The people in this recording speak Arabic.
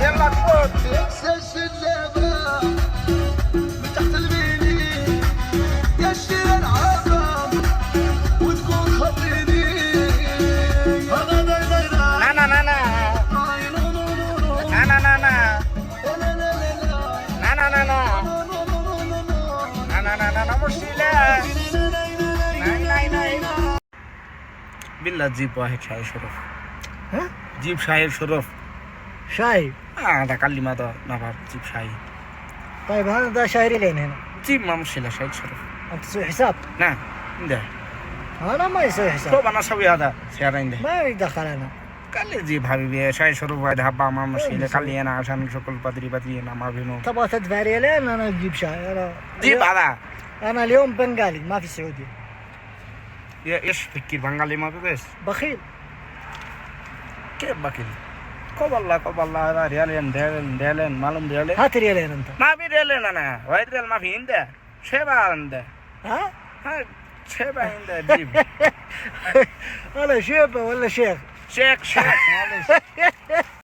يلا تفوت. نانا نانا نانا نانا نانا نانا نانا نانا مشكلة. بالله جيب واحد شاي شرف. ها؟ جيب شاي شرف. شاي. هذا كلمة ده نفر جيب شاي. طيب هذا ده شايري لين هنا. جيب ما مشكلة شاي شرف. انت تسوي حساب؟ نعم ده. انا ما يسوي حساب. طب أنا أسوي هذا سيارين ده. ما يدخل انا. قال لي جيب حبيبي شاي شرف واحد حبة ما مشكلة. قال لي أنا عشان شكل بدري أنا ما بينو. تبغى تدفع ريالين انا اجيب شاي انا. جيب هذا. انا اليوم بنغالي ما في سعودي. يا إيش فكر بنغالي ما بيبس. بخيل. كيف بخيل؟ كوب الله هذا ريالين معلوم ريالين. هات ريالين انت. ما في ريالين أنا واحد ريال ما في عنده. شيبة عنده. ها؟ ها شيبة عنده جيب. انا شيبه ولا شيخ؟ شيخ معلش.